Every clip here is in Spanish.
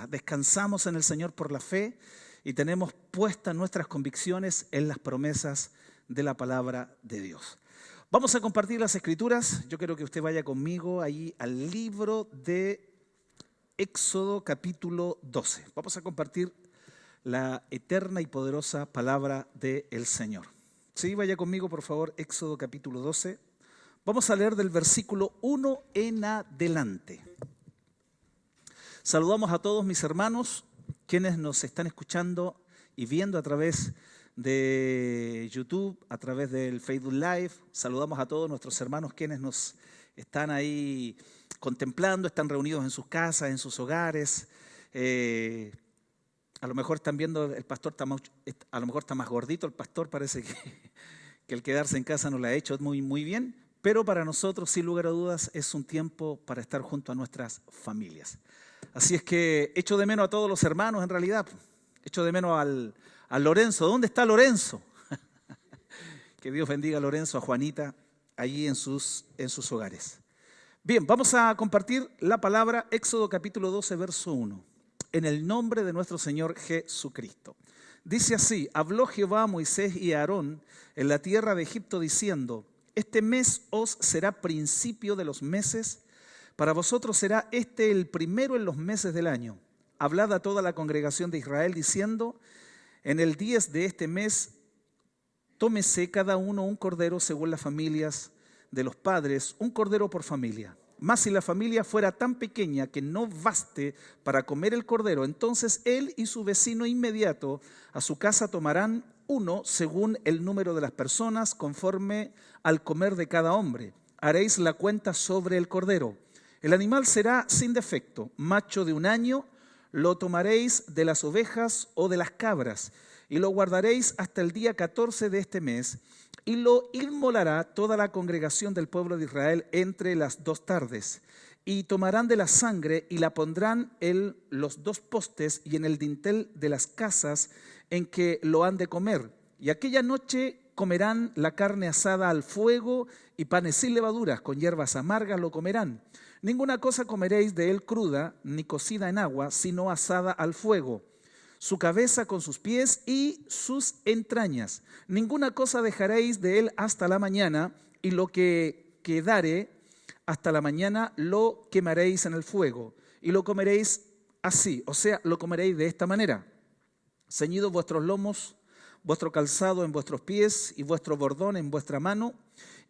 descansamos en el Señor por la fe y tenemos puestas nuestras convicciones en las promesas de la palabra de Dios. Vamos a compartir las escrituras. Yo quiero que usted vaya conmigo ahí al libro de Éxodo capítulo 12. Vamos a compartir la eterna y poderosa palabra del Señor. Sí, vaya conmigo por favor, Éxodo capítulo 12. Vamos a leer del versículo 1 en adelante. Saludamos a todos mis hermanos, quienes nos están escuchando y viendo a través de YouTube, a través del Facebook Live. Saludamos a todos nuestros hermanos quienes nos están ahí contemplando, están reunidos en sus casas, en sus hogares. A lo mejor están viendo, el pastor a lo mejor está más gordito, el pastor parece que el quedarse en casa no lo ha hecho muy bien, pero para nosotros, sin lugar a dudas, es un tiempo para estar junto a nuestras familias. Así es que echo de menos a todos los hermanos en realidad, echo de menos a Lorenzo. ¿Dónde está Lorenzo? Que Dios bendiga a Lorenzo, a Juanita, allí en sus hogares. Bien, vamos a compartir la palabra, Éxodo capítulo 12, verso 1. En el nombre de nuestro Señor Jesucristo. Dice así: habló Jehová a Moisés y a Aarón en la tierra de Egipto diciendo: este mes os será principio de los meses, para vosotros será este el primero en los meses del año. Hablad a toda la congregación de Israel diciendo: en el 10 de este mes tómese cada uno un cordero según las familias de los padres, un cordero por familia. Mas si la familia fuera tan pequeña que no baste para comer el cordero, entonces él y su vecino inmediato a su casa tomarán uno según el número de las personas, conforme al comer de cada hombre. Haréis la cuenta sobre el cordero. El animal será sin defecto, macho de 1 año, lo tomaréis de las ovejas o de las cabras, y lo guardaréis hasta el día 14 de este mes, y lo inmolará toda la congregación del pueblo de Israel entre las 2 tardes. Y tomarán de la sangre y la pondrán en los 2 postes y en el dintel de las casas en que lo han de comer. Y aquella noche comerán la carne asada al fuego y panes sin levaduras, con hierbas amargas lo comerán. Ninguna cosa comeréis de él cruda, ni cocida en agua, sino asada al fuego. Su cabeza con sus pies y sus entrañas. Ninguna cosa dejaréis de él hasta la mañana, y lo que quedare hasta la mañana lo quemaréis en el fuego. Y lo comeréis así, o sea, lo comeréis de esta manera: ceñidos vuestros lomos, vuestro calzado en vuestros pies y vuestro bordón en vuestra mano,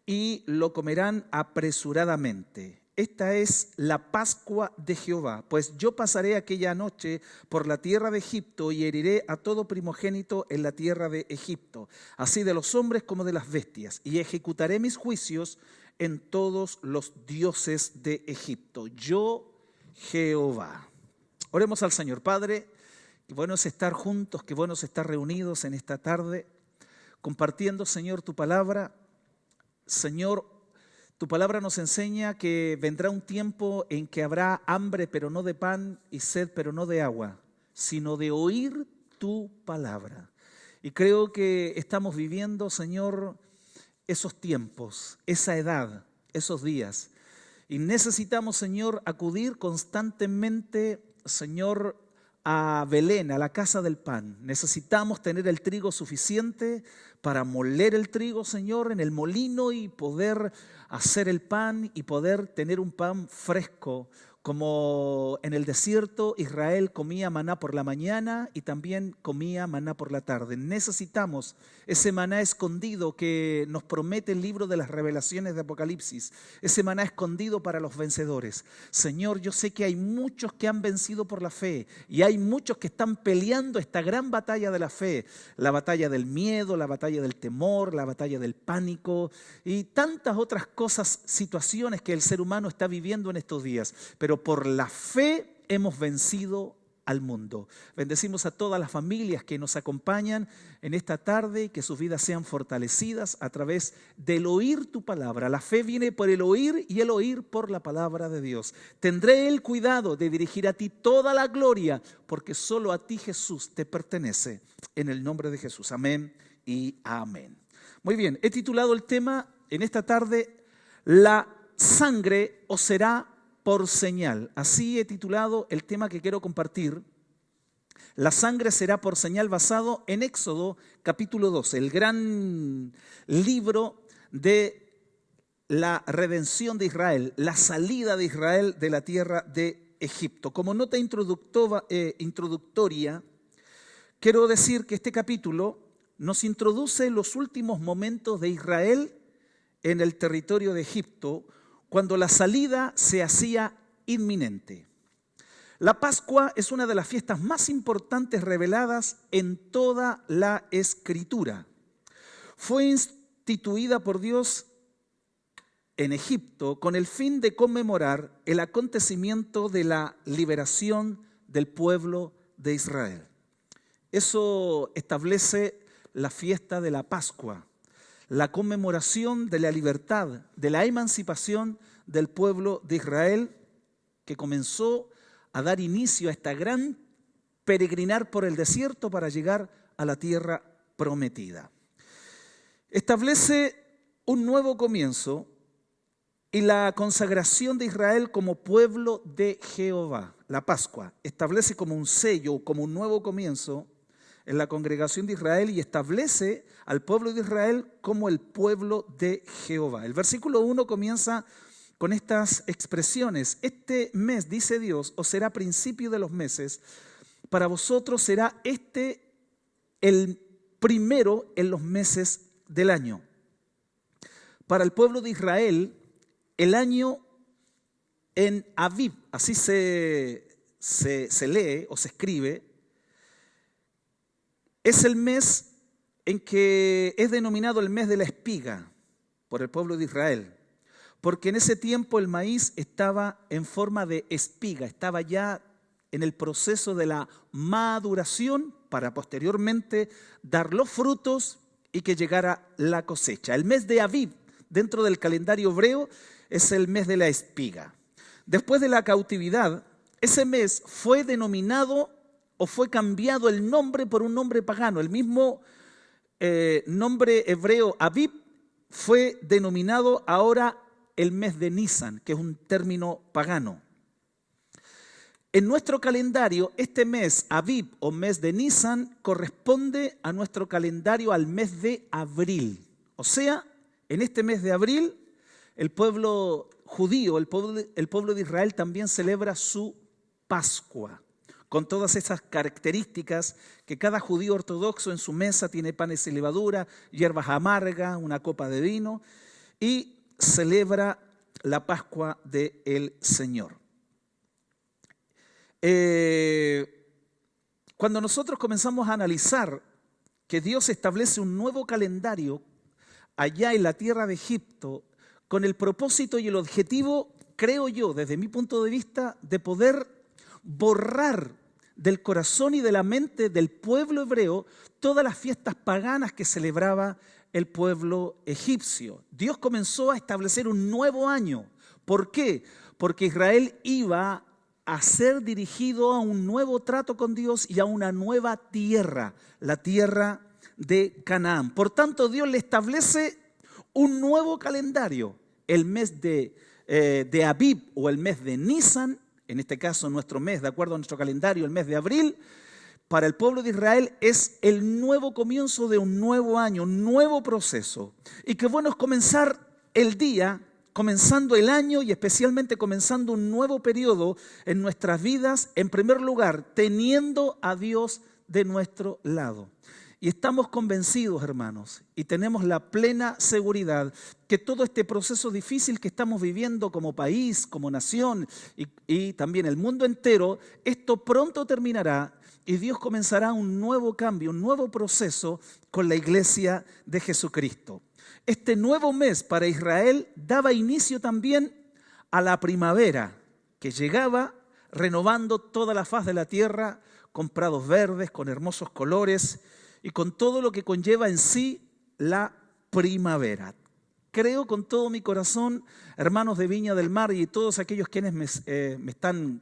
y lo comerán apresuradamente. Esta es la Pascua de Jehová, pues yo pasaré aquella noche por la tierra de Egipto y heriré a todo primogénito en la tierra de Egipto, así de los hombres como de las bestias, y ejecutaré mis juicios en todos los dioses de Egipto. Yo, Jehová. Oremos al Señor. Padre, qué bueno es estar juntos, qué bueno es estar reunidos en esta tarde, compartiendo, Señor, tu palabra. Señor, tu palabra nos enseña que vendrá un tiempo en que habrá hambre, pero no de pan, y sed, pero no de agua, sino de oír tu palabra. Y creo que estamos viviendo, Señor, esos tiempos, esa edad, esos días. Y necesitamos, Señor, acudir constantemente, Señor, a Belén, a la casa del pan. Necesitamos tener el trigo suficiente para moler el trigo, Señor, en el molino y poder hacer el pan y poder tener un pan fresco. Como en el desierto Israel comía maná por la mañana y también comía maná por la tarde. Necesitamos ese maná escondido que nos promete el libro de las revelaciones de Apocalipsis. Ese maná escondido para los vencedores. Señor, yo sé que hay muchos que han vencido por la fe y hay muchos que están peleando esta gran batalla de la fe. La batalla del miedo, la batalla del temor, la batalla del pánico y tantas otras cosas, situaciones que el ser humano está viviendo en estos días. Pero por la fe hemos vencido al mundo. Bendecimos a todas las familias que nos acompañan en esta tarde, que sus vidas sean fortalecidas a través del oír tu palabra. La fe viene por el oír y el oír por la palabra de Dios. Tendré el cuidado de dirigir a ti toda la gloria, porque solo a ti, Jesús, te pertenece. En el nombre de Jesús. Amén y amén. Muy bien, he titulado el tema en esta tarde: la sangre os será por señal. Así he titulado el tema que quiero compartir. La sangre será por señal, basado en Éxodo capítulo 12, el gran libro de la redención de Israel, la salida de Israel de la tierra de Egipto. Como nota introductoria, quiero decir que este capítulo nos introduce en los últimos momentos de Israel en el territorio de Egipto, cuando la salida se hacía inminente. La Pascua es una de las fiestas más importantes reveladas en toda la Escritura. Fue instituida por Dios en Egipto con el fin de conmemorar el acontecimiento de la liberación del pueblo de Israel. Eso establece la fiesta de la Pascua, la conmemoración de la libertad, de la emancipación del pueblo de Israel, que comenzó a dar inicio a esta gran peregrinar por el desierto para llegar a la tierra prometida. Establece un nuevo comienzo y la consagración de Israel como pueblo de Jehová. La Pascua establece como un sello, como un nuevo comienzo en la congregación de Israel, y establece al pueblo de Israel como el pueblo de Jehová. El versículo 1 comienza con estas expresiones: este mes, dice Dios, os será principio de los meses, para vosotros será este el primero en los meses del año. Para el pueblo de Israel, el año en Aviv, así se lee o se escribe, es el mes en que es denominado el mes de la espiga por el pueblo de Israel, porque en ese tiempo el maíz estaba en forma de espiga, estaba ya en el proceso de la maduración para posteriormente dar los frutos y que llegara la cosecha. El mes de Aviv, dentro del calendario hebreo, es el mes de la espiga. Después de la cautividad, ese mes fue denominado o fue cambiado el nombre por un nombre pagano. El mismo nombre hebreo Aviv fue denominado ahora el mes de Nisan, que es un término pagano. En nuestro calendario, este mes Aviv o mes de Nisan corresponde a nuestro calendario al mes de abril. O sea, en este mes de abril, el pueblo judío, el pueblo de Israel también celebra su Pascua, con todas esas características que cada judío ortodoxo en su mesa tiene: panes y levadura, hierbas amargas, una copa de vino, y celebra la Pascua del Señor. Cuando nosotros comenzamos a analizar que Dios establece un nuevo calendario allá en la tierra de Egipto, con el propósito y el objetivo, creo yo, desde mi punto de vista, de poder borrar del corazón y de la mente del pueblo hebreo todas las fiestas paganas que celebraba el pueblo egipcio. Dios comenzó a establecer un nuevo año. ¿Por qué? Porque Israel iba a ser dirigido a un nuevo trato con Dios y a una nueva tierra, la tierra de Canaán. Por tanto, Dios le establece un nuevo calendario, el mes de Aviv o el mes de Nisan, en este caso nuestro mes, de acuerdo a nuestro calendario, el mes de abril. Para el pueblo de Israel es el nuevo comienzo de un nuevo año, un nuevo proceso. Y qué bueno es comenzar el día, comenzando el año y especialmente comenzando un nuevo periodo en nuestras vidas, en primer lugar, teniendo a Dios de nuestro lado. Y estamos convencidos, hermanos, y tenemos la plena seguridad que todo este proceso difícil que estamos viviendo como país, como nación y también el mundo entero, esto pronto terminará y Dios comenzará un nuevo cambio, un nuevo proceso con la iglesia de Jesucristo. Este nuevo mes para Israel daba inicio también a la primavera, que llegaba renovando toda la faz de la tierra con prados verdes, con hermosos colores y con todo lo que conlleva en sí la primavera. Creo con todo mi corazón, hermanos de Viña del Mar y todos aquellos quienes me están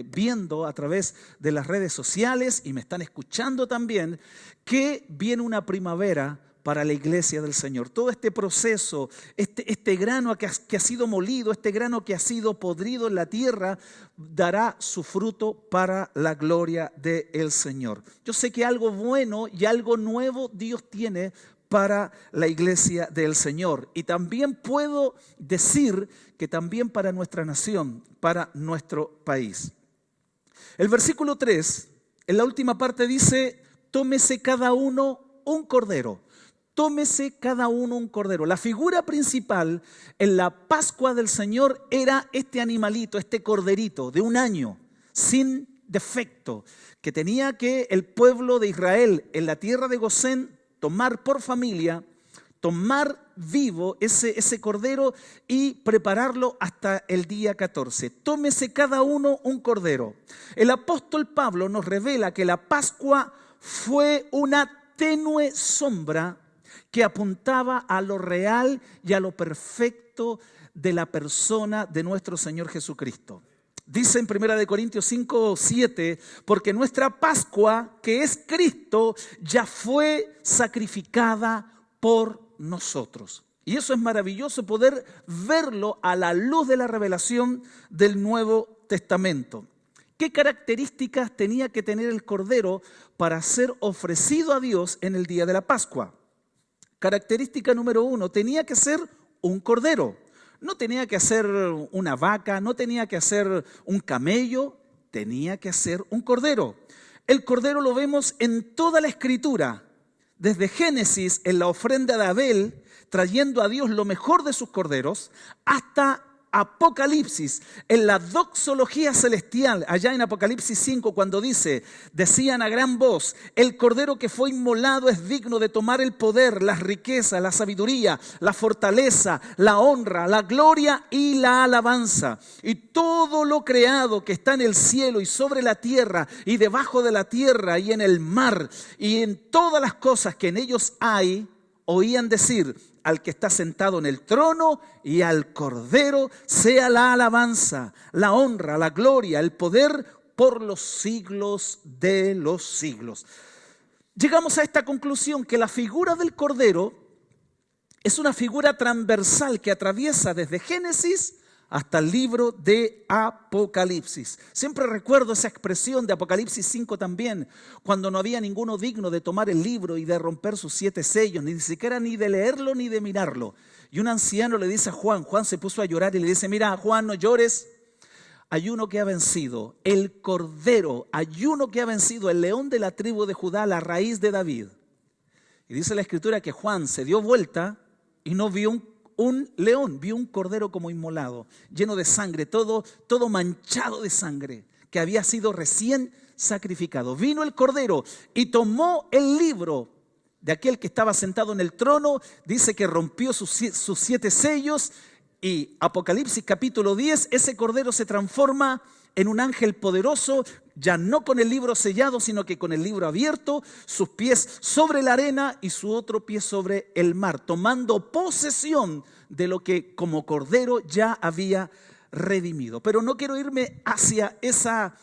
viendo a través de las redes sociales y me están escuchando también, que viene una primavera para la iglesia del Señor. Todo este proceso, este grano que ha sido molido, este grano que ha sido podrido en la tierra, dará su fruto para la gloria del Señor. Yo sé que algo bueno y algo nuevo Dios tiene para la iglesia del Señor. Y también puedo decir que también para nuestra nación, para nuestro país. El versículo 3, en la última parte dice: tómese cada uno un cordero. Tómese cada uno un cordero. La figura principal en la Pascua del Señor era este animalito, este corderito de 1 año, sin defecto, que tenía que el pueblo de Israel en la tierra de Gosén tomar por familia, tomar vivo ese cordero y prepararlo hasta el día 14. Tómese cada uno un cordero. El apóstol Pablo nos revela que la Pascua fue una tenue sombra que apuntaba a lo real y a lo perfecto de la persona de nuestro Señor Jesucristo. Dice en 1 Corintios 5:7, porque nuestra Pascua, que es Cristo, ya fue sacrificada por nosotros. Y eso es maravilloso poder verlo a la luz de la revelación del Nuevo Testamento. ¿Qué características tenía que tener el cordero para ser ofrecido a Dios en el día de la Pascua? Característica número 1, tenía que ser un cordero. No tenía que ser una vaca, no tenía que ser un camello, tenía que ser un cordero. El cordero lo vemos en toda la Escritura, desde Génesis, en la ofrenda de Abel, trayendo a Dios lo mejor de sus corderos, hasta Apocalipsis, en la doxología celestial, allá en Apocalipsis 5, cuando decían a gran voz: el cordero que fue inmolado es digno de tomar el poder, las riquezas, la sabiduría, la fortaleza, la honra, la gloria y la alabanza. Y todo lo creado que está en el cielo y sobre la tierra y debajo de la tierra y en el mar y en todas las cosas que en ellos hay, oían decir: al que está sentado en el trono y al Cordero sea la alabanza, la honra, la gloria, el poder por los siglos de los siglos. Llegamos a esta conclusión, que la figura del Cordero es una figura transversal que atraviesa desde Génesis hasta el libro de Apocalipsis. Siempre recuerdo esa expresión de Apocalipsis 5 también, cuando no había ninguno digno de tomar el libro y de romper sus 7 sellos, ni siquiera ni de leerlo ni de mirarlo. Y un anciano le dice a Juan, Juan se puso a llorar y le dice: mira, Juan, no llores, hay uno que ha vencido, el Cordero, hay uno que ha vencido, el león de la tribu de Judá, la raíz de David. Y dice la Escritura que Juan se dio vuelta y no vio un león, vio un cordero como inmolado, lleno de sangre, todo manchado de sangre, que había sido recién sacrificado. Vino el cordero y tomó el libro de aquel que estaba sentado en el trono, dice que rompió sus 7 sellos, y Apocalipsis capítulo 10, ese cordero se transforma en un ángel poderoso, ya no con el libro sellado, sino que con el libro abierto, sus pies sobre la arena y su otro pie sobre el mar, tomando posesión de lo que como cordero ya había redimido. Pero no quiero irme hacia esa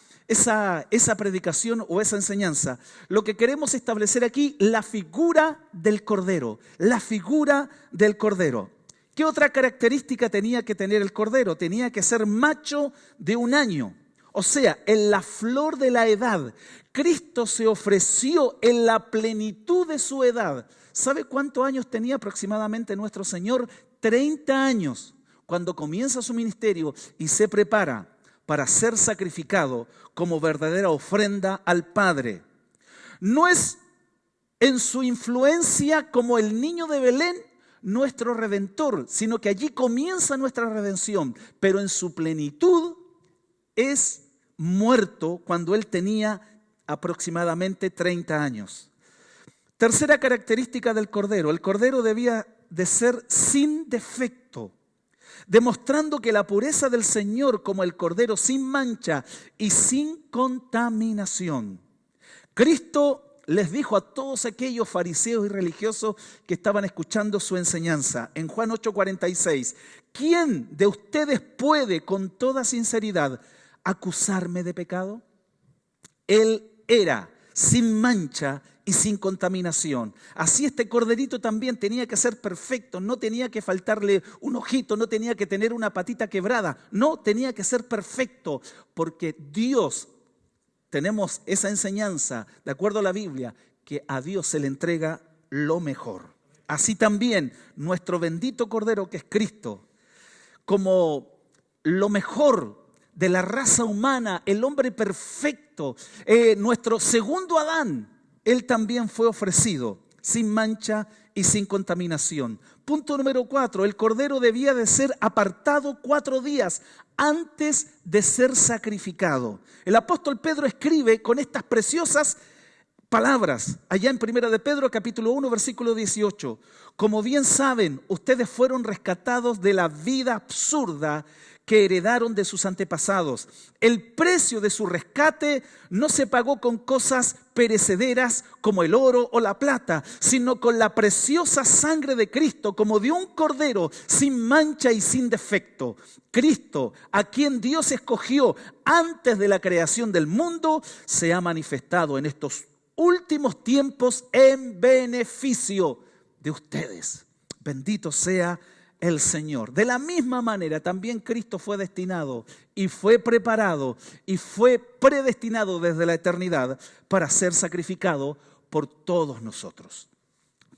predicación o esa enseñanza. Lo que queremos establecer aquí, la figura del cordero, la figura del cordero. ¿Qué otra característica tenía que tener el cordero? Tenía que ser macho de 1 año. O sea, en la flor de la edad. Cristo se ofreció en la plenitud de su edad. ¿Sabe cuántos años tenía aproximadamente nuestro Señor? 30 años, cuando comienza su ministerio y se prepara para ser sacrificado como verdadera ofrenda al Padre. No es en su influencia como el niño de Belén nuestro Redentor, sino que allí comienza nuestra redención, pero en su plenitud es muerto cuando él tenía aproximadamente 30 años. Tercera característica del cordero: el cordero debía de ser sin defecto, demostrando que la pureza del Señor, como el cordero sin mancha y sin contaminación. Cristo les dijo a todos aquellos fariseos y religiosos que estaban escuchando su enseñanza, en Juan 8:46, ¿quién de ustedes puede con toda sinceridad acusarme de pecado? Él era sin mancha y sin contaminación. Así este corderito también tenía que ser perfecto, no tenía que faltarle un ojito, no tenía que tener una patita quebrada, no, tenía que ser perfecto, porque Dios, tenemos esa enseñanza, de acuerdo a la Biblia, que a Dios se le entrega lo mejor. Así también nuestro bendito Cordero, que es Cristo, como lo mejor de la raza humana, el hombre perfecto, nuestro segundo Adán, él también fue ofrecido sin mancha y sin contaminación. Punto número 4, el cordero debía de ser apartado 4 días antes de ser sacrificado. El apóstol Pedro escribe con estas preciosas palabras allá en 1 de Pedro capítulo 1 versículo 18. Como bien saben, ustedes fueron rescatados de la vida absurda que heredaron de sus antepasados. El precio de su rescate no se pagó con cosas perecederas como el oro o la plata, sino con la preciosa sangre de Cristo, como de un cordero sin mancha y sin defecto. Cristo, a quien Dios escogió antes de la creación del mundo, se ha manifestado en estos últimos tiempos en beneficio de ustedes. Bendito sea el Señor. De la misma manera también Cristo fue destinado y fue preparado y fue predestinado desde la eternidad para ser sacrificado por todos nosotros.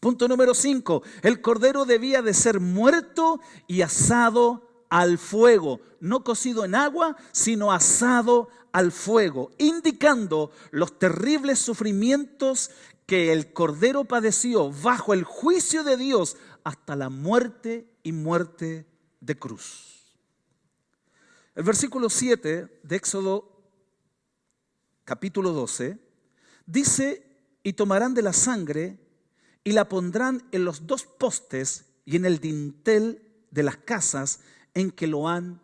Punto número 5. El cordero debía de ser muerto y asado al fuego, no cocido en agua, sino asado al fuego, indicando los terribles sufrimientos que el cordero padeció bajo el juicio de Dios hasta la muerte y muerte de cruz. El versículo 7 de Éxodo capítulo 12 dice: y tomarán de la sangre y la pondrán en los 2 postes y en el dintel de las casas en que lo han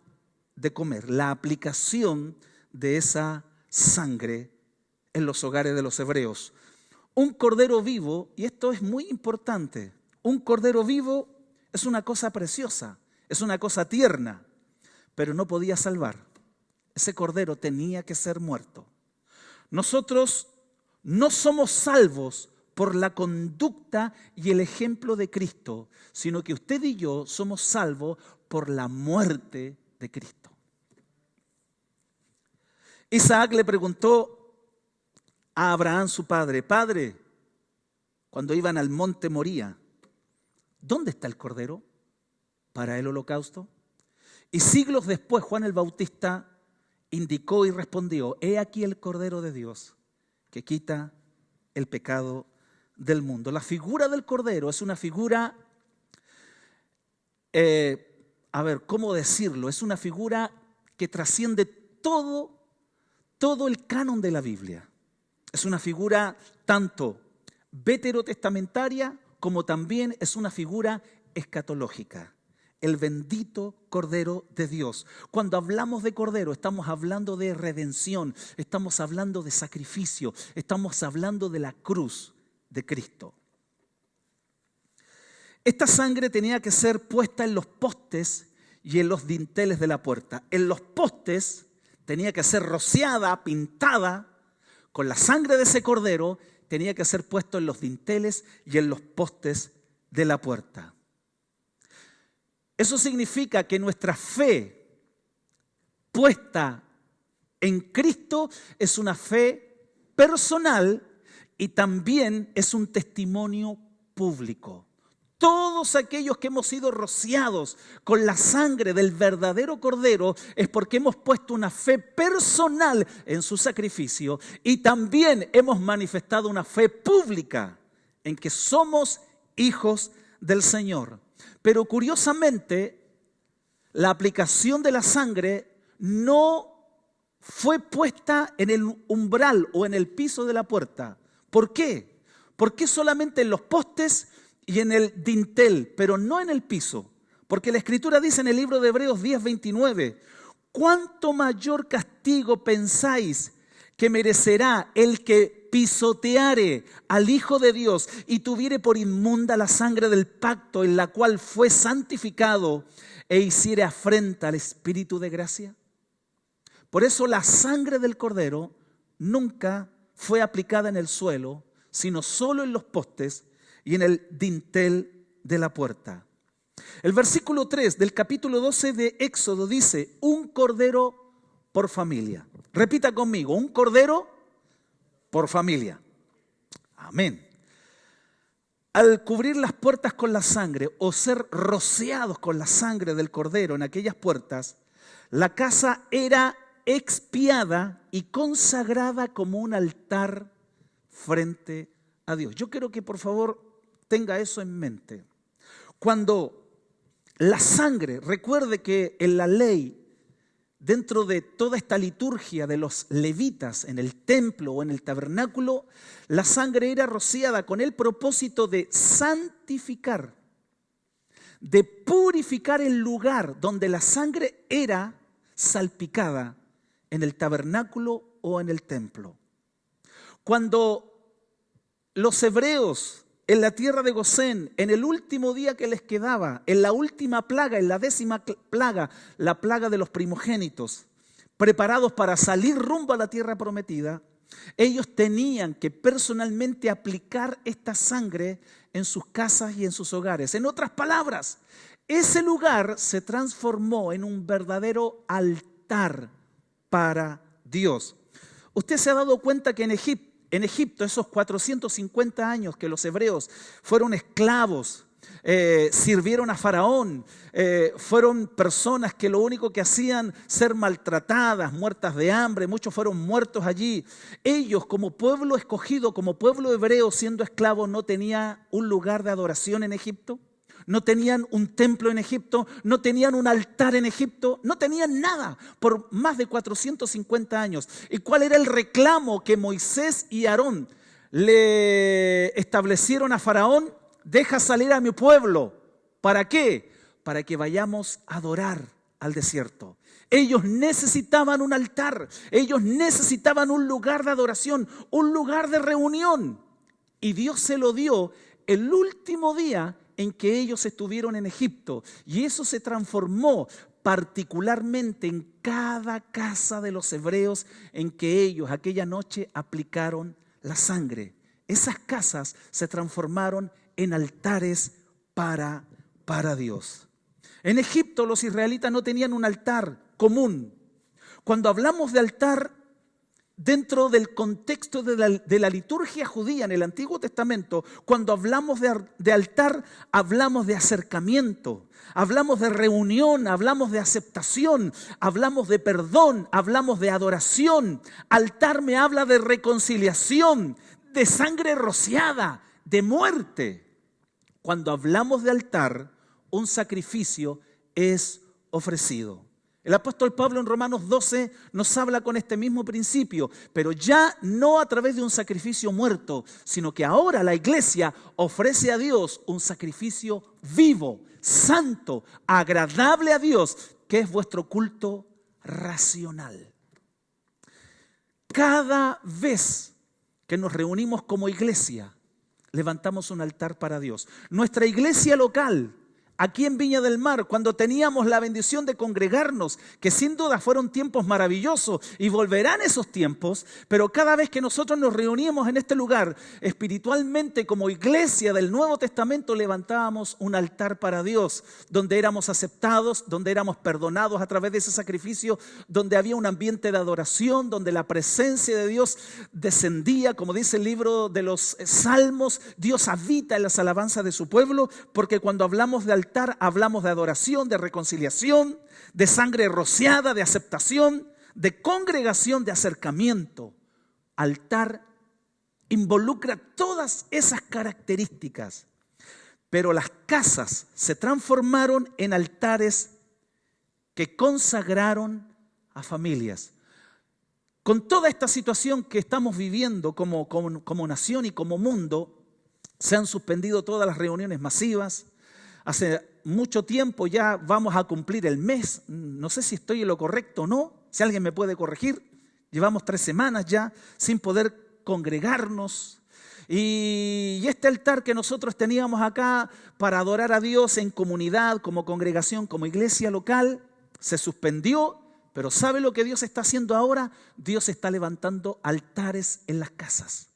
de comer. La aplicación de esa sangre en los hogares de los hebreos. Un cordero vivo, y esto es muy importante, un cordero vivo es una cosa preciosa, es una cosa tierna, pero no podía salvar. Ese cordero tenía que ser muerto. Nosotros no somos salvos por la conducta y el ejemplo de Cristo, sino que usted y yo somos salvos por la muerte de Cristo. Isaac le preguntó a Abraham su padre: Padre, cuando iban al monte Moría, ¿dónde está el cordero para el holocausto? Y siglos después Juan el Bautista indicó y respondió: he aquí el cordero de Dios que quita el pecado del mundo. La figura del cordero es una figura, ¿cómo decirlo? Es una figura que trasciende todo el canon de la Biblia. Es una figura tanto veterotestamentaria como también es una figura escatológica. El bendito Cordero de Dios. Cuando hablamos de Cordero, estamos hablando de redención, estamos hablando de sacrificio, estamos hablando de la cruz de Cristo. Esta sangre tenía que ser puesta en los postes y en los dinteles de la puerta. En los postes tenía que ser rociada, pintada con la sangre de ese cordero, tenía que ser puesto en los dinteles y en los postes de la puerta. Eso significa que nuestra fe puesta en Cristo es una fe personal y también es un testimonio público. Todos aquellos que hemos sido rociados con la sangre del verdadero Cordero es porque hemos puesto una fe personal en su sacrificio y también hemos manifestado una fe pública en que somos hijos del Señor. Pero curiosamente, la aplicación de la sangre no fue puesta en el umbral o en el piso de la puerta. ¿Por qué? ¿Por qué solamente en los postes y en el dintel, pero no en el piso? Porque la Escritura dice en el libro de Hebreos 10:29, ¿cuánto mayor castigo pensáis que merecerá el que pisoteare al Hijo de Dios y tuviere por inmunda la sangre del pacto en la cual fue santificado e hiciere afrenta al Espíritu de gracia? Por eso la sangre del Cordero nunca fue aplicada en el suelo, sino solo en los postes y en el dintel de la puerta. El versículo 3 del capítulo 12 de Éxodo dice, un cordero por familia. Repita conmigo, un cordero por familia. Amén. Al cubrir las puertas con la sangre o ser rociados con la sangre del cordero en aquellas puertas, la casa era expiada y consagrada como un altar frente a Dios. Yo quiero que por favor tenga eso en mente. Cuando la sangre, recuerde que en la ley, dentro de toda esta liturgia de los levitas en el templo o en el tabernáculo, la sangre era rociada con el propósito de santificar, de purificar el lugar donde la sangre era salpicada en el tabernáculo o en el templo. Cuando los hebreos en la tierra de Gosén, en el último día que les quedaba, en la última plaga, en la 10ª plaga, la plaga de los primogénitos, preparados para salir rumbo a la tierra prometida, ellos tenían que personalmente aplicar esta sangre en sus casas y en sus hogares. En otras palabras, ese lugar se transformó en un verdadero altar para Dios. Usted se ha dado cuenta que en Egipto, esos 450 años que los hebreos fueron esclavos, sirvieron a Faraón, fueron personas que lo único que hacían ser maltratadas, muertas de hambre, muchos fueron muertos allí. Ellos como pueblo escogido, como pueblo hebreo siendo esclavos, no tenían un lugar de adoración en Egipto, no tenían un templo en Egipto, no tenían un altar en Egipto, no tenían nada por más de 450 años. ¿Y cuál era el reclamo que Moisés y Aarón le establecieron a Faraón? Deja salir a mi pueblo. ¿Para qué? Para que vayamos a adorar al desierto. Ellos necesitaban un altar, ellos necesitaban un lugar de adoración, un lugar de reunión. Y Dios se lo dio el último día en que ellos estuvieron en Egipto, y eso se transformó particularmente en cada casa de los hebreos en que ellos aquella noche aplicaron la sangre. Esas casas se transformaron en altares para Dios. En Egipto los israelitas no tenían un altar común. Cuando hablamos de altar, dentro del contexto de la liturgia judía en el Antiguo Testamento, cuando hablamos de altar, hablamos de acercamiento, hablamos de reunión, hablamos de aceptación, hablamos de perdón, hablamos de adoración. Altar me habla de reconciliación, de sangre rociada, de muerte. Cuando hablamos de altar, un sacrificio es ofrecido. El apóstol Pablo en Romanos 12 nos habla con este mismo principio, pero ya no a través de un sacrificio muerto, sino que ahora la iglesia ofrece a Dios un sacrificio vivo, santo, agradable a Dios, que es vuestro culto racional. Cada vez que nos reunimos como iglesia, levantamos un altar para Dios. Nuestra iglesia local, aquí en Viña del Mar, cuando teníamos la bendición de congregarnos, que sin duda fueron tiempos maravillosos y volverán esos tiempos, pero cada vez que nosotros nos reuníamos en este lugar, espiritualmente como iglesia del Nuevo Testamento, levantábamos un altar para Dios, donde éramos aceptados, donde éramos perdonados a través de ese sacrificio, donde había un ambiente de adoración, donde la presencia de Dios descendía, como dice el libro de los Salmos, Dios habita en las alabanzas de su pueblo, porque cuando hablamos de altar, hablamos de adoración, de reconciliación, de sangre rociada, de aceptación, de congregación, de acercamiento. Altar involucra todas esas características, pero las casas se transformaron en altares que consagraron a familias. Con toda esta situación que estamos viviendo como nación y como mundo, se han suspendido todas las reuniones masivas. Hace mucho tiempo ya vamos a cumplir el mes, no sé si estoy en lo correcto o no, si alguien me puede corregir, llevamos 3 semanas ya sin poder congregarnos. Y este altar que nosotros teníamos acá para adorar a Dios en comunidad, como congregación, como iglesia local, se suspendió pero ¿sabe lo que Dios está haciendo ahora? Dios está levantando altares en las casas.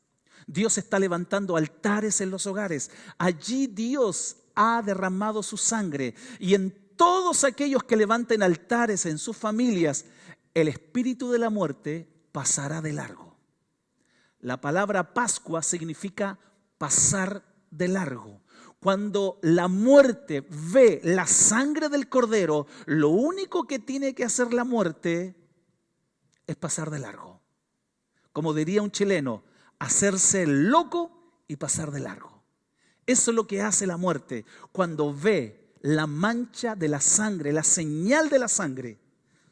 Dios está levantando altares en los hogares. Allí Dios ha derramado su sangre. Y en todos aquellos que levanten altares en sus familias, el espíritu de la muerte pasará de largo. La palabra Pascua significa pasar de largo. Cuando la muerte ve la sangre del cordero, lo único que tiene que hacer la muerte es pasar de largo. Como diría un chileno, hacerse el loco y pasar de largo. Eso es lo que hace la muerte cuando ve la mancha de la sangre, la señal de la sangre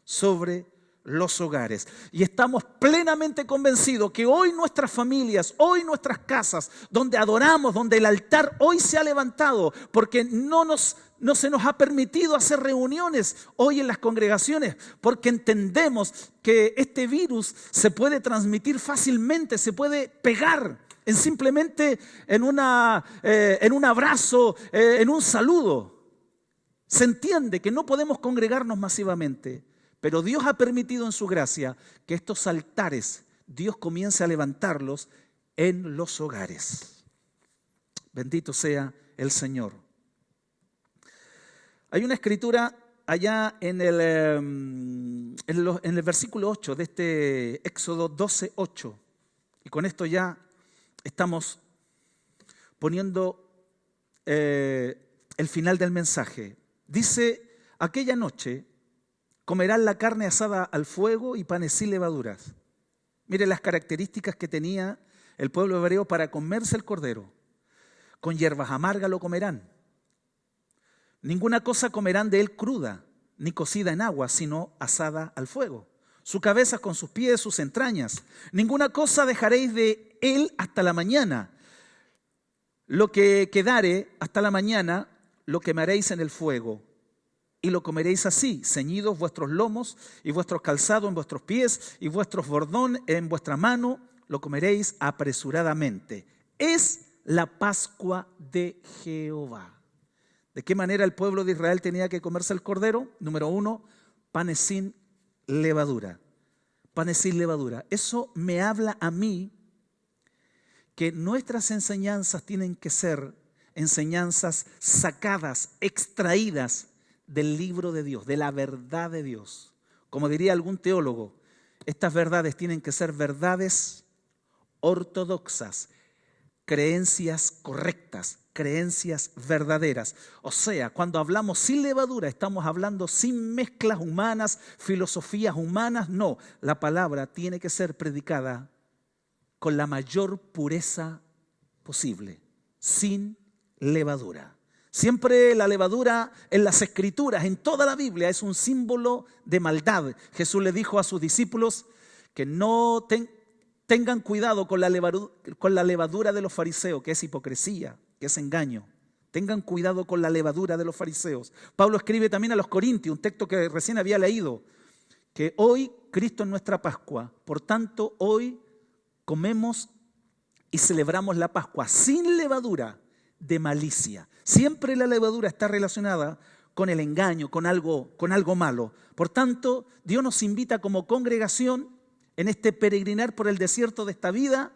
sobre los hogares. Y estamos plenamente convencidos que hoy nuestras familias, hoy nuestras casas, donde adoramos, donde el altar hoy se ha levantado, porque no se nos ha permitido hacer reuniones hoy en las congregaciones, porque entendemos que este virus se puede transmitir fácilmente, se puede pegar simplemente en un abrazo, en un saludo. Se entiende que no podemos congregarnos masivamente. Pero Dios ha permitido en su gracia que estos altares, Dios comience a levantarlos en los hogares. Bendito sea el Señor. Hay una escritura allá en el versículo 8 de este Éxodo 12:8. Y con esto ya estamos poniendo el final del mensaje. Dice, aquella noche comerán la carne asada al fuego y panes sin levaduras. Mire las características que tenía el pueblo hebreo para comerse el cordero. Con hierbas amargas lo comerán. Ninguna cosa comerán de él cruda, ni cocida en agua, sino asada al fuego. Su cabeza con sus pies, sus entrañas. Ninguna cosa dejaréis de él hasta la mañana. Lo que quedare hasta la mañana lo quemaréis en el fuego. Y lo comeréis así, ceñidos vuestros lomos y vuestros calzados en vuestros pies y vuestros bordón en vuestra mano, lo comeréis apresuradamente. Es la Pascua de Jehová. ¿De qué manera el pueblo de Israel tenía que comerse el cordero? Número 1, panes sin levadura. Panes sin levadura. Eso me habla a mí que nuestras enseñanzas tienen que ser enseñanzas sacadas, extraídas del libro de Dios, de la verdad de Dios. Como diría algún teólogo, estas verdades tienen que ser verdades ortodoxas, creencias correctas, creencias verdaderas. O sea, cuando hablamos sin levadura, estamos hablando sin mezclas humanas, filosofías humanas. No, la palabra tiene que ser predicada con la mayor pureza posible, sin levadura. Siempre la levadura en las Escrituras, en toda la Biblia, es un símbolo de maldad. Jesús le dijo a sus discípulos que no tengan cuidado con la levadura de los fariseos, que es hipocresía, que es engaño. Tengan cuidado con la levadura de los fariseos. Pablo escribe también a los Corintios, un texto que recién había leído, que hoy Cristo es nuestra Pascua. Por tanto, hoy comemos y celebramos la Pascua sin levadura de malicia. Siempre la levadura está relacionada con el engaño, con algo malo. Por tanto, Dios nos invita como congregación en este peregrinar por el desierto de esta vida,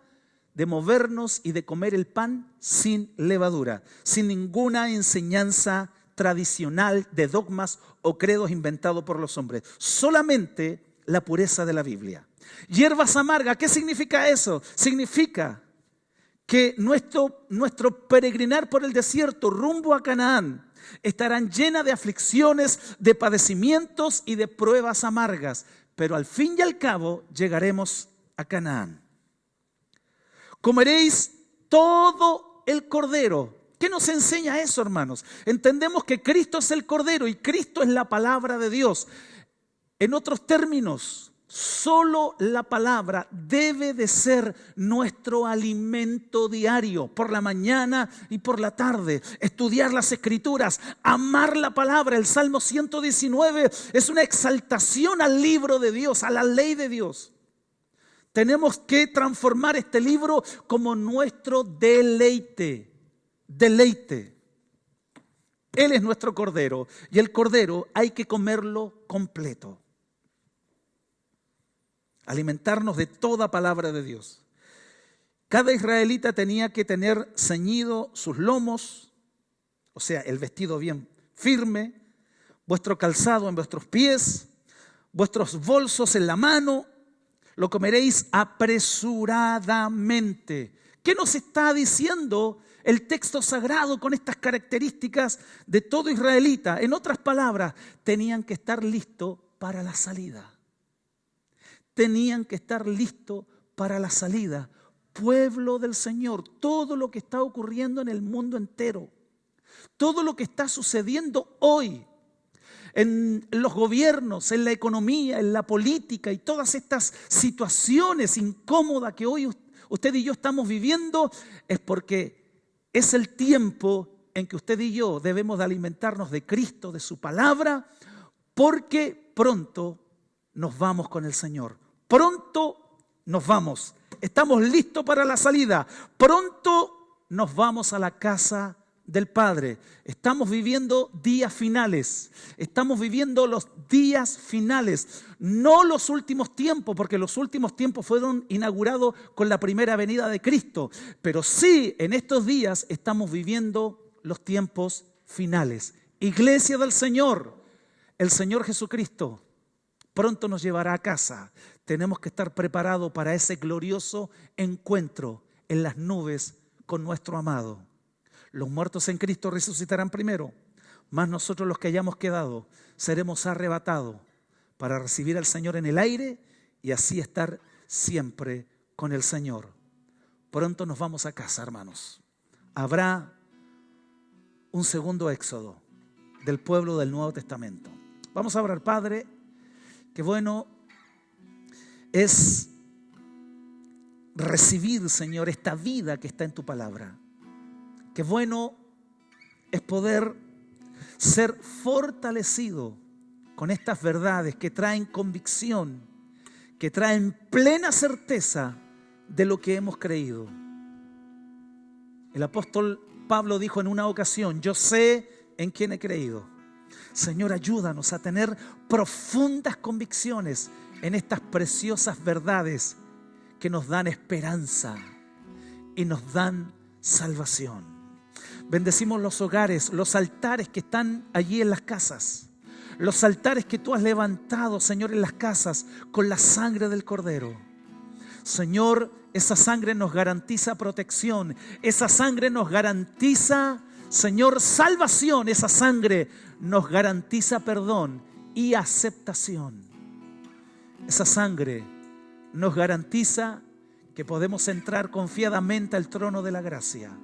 de movernos y de comer el pan sin levadura, sin ninguna enseñanza tradicional de dogmas o credos inventados por los hombres. Solamente la pureza de la Biblia. Hierbas amargas, ¿qué significa eso? Significa que nuestro peregrinar por el desierto rumbo a Canaán estarán llenas de aflicciones, de padecimientos y de pruebas amargas, pero al fin y al cabo llegaremos a Canaán. Comeréis todo el cordero. ¿Qué nos enseña eso, hermanos? Entendemos que Cristo es el cordero y Cristo es la palabra de Dios. En otros términos, solo la palabra debe de ser nuestro alimento diario, por la mañana y por la tarde. Estudiar las Escrituras, amar la palabra. El Salmo 119 es una exaltación al libro de Dios, a la ley de Dios. Tenemos que transformar este libro como nuestro deleite. Deleite. Él es nuestro cordero y el cordero hay que comerlo completo. alimentarnos de toda palabra de Dios. Cada israelita tenía que tener ceñido sus lomos, o sea, el vestido bien firme, vuestro calzado en vuestros pies, vuestros bolsos en la mano, lo comeréis apresuradamente. ¿Qué nos está diciendo el texto sagrado con estas características de todo israelita? En otras palabras, tenían que estar listos para la salida. Tenían que estar listos para la salida. Pueblo del Señor, todo lo que está ocurriendo en el mundo entero, todo lo que está sucediendo hoy, en los gobiernos, en la economía, en la política y todas estas situaciones incómodas que hoy usted y yo estamos viviendo, es porque es el tiempo en que usted y yo debemos de alimentarnos de Cristo, de su palabra, porque pronto nos vamos con el Señor. Pronto nos vamos. Estamos listos para la salida. Pronto nos vamos a la casa del Padre. Estamos viviendo días finales. Estamos viviendo los días finales, no los últimos tiempos, porque los últimos tiempos fueron inaugurados con la primera venida de Cristo. Pero sí, en estos días estamos viviendo los tiempos finales. Iglesia del Señor, el Señor Jesucristo pronto nos llevará a casa. Tenemos que estar preparados para ese glorioso encuentro en las nubes con nuestro amado. Los muertos en Cristo resucitarán primero, mas nosotros los que hayamos quedado seremos arrebatados para recibir al Señor en el aire y así estar siempre con el Señor. Pronto nos vamos a casa, hermanos. Habrá un segundo éxodo del pueblo del Nuevo Testamento. Vamos a orar. Padre, qué bueno es recibir, Señor, esta vida que está en tu palabra. Qué bueno es poder ser fortalecido con estas verdades que traen convicción, que traen plena certeza de lo que hemos creído. El apóstol Pablo dijo en una ocasión: yo sé en quién he creído. Señor, ayúdanos a tener profundas convicciones en estas preciosas verdades que nos dan esperanza y nos dan salvación. Bendecimos los hogares, los altares que están allí en las casas, los altares que tú has levantado, Señor, en las casas con la sangre del Cordero. Señor, esa sangre nos garantiza protección, esa sangre nos garantiza, Señor, salvación, esa sangre nos garantiza perdón y aceptación. Esa sangre nos garantiza que podemos entrar confiadamente al trono de la gracia.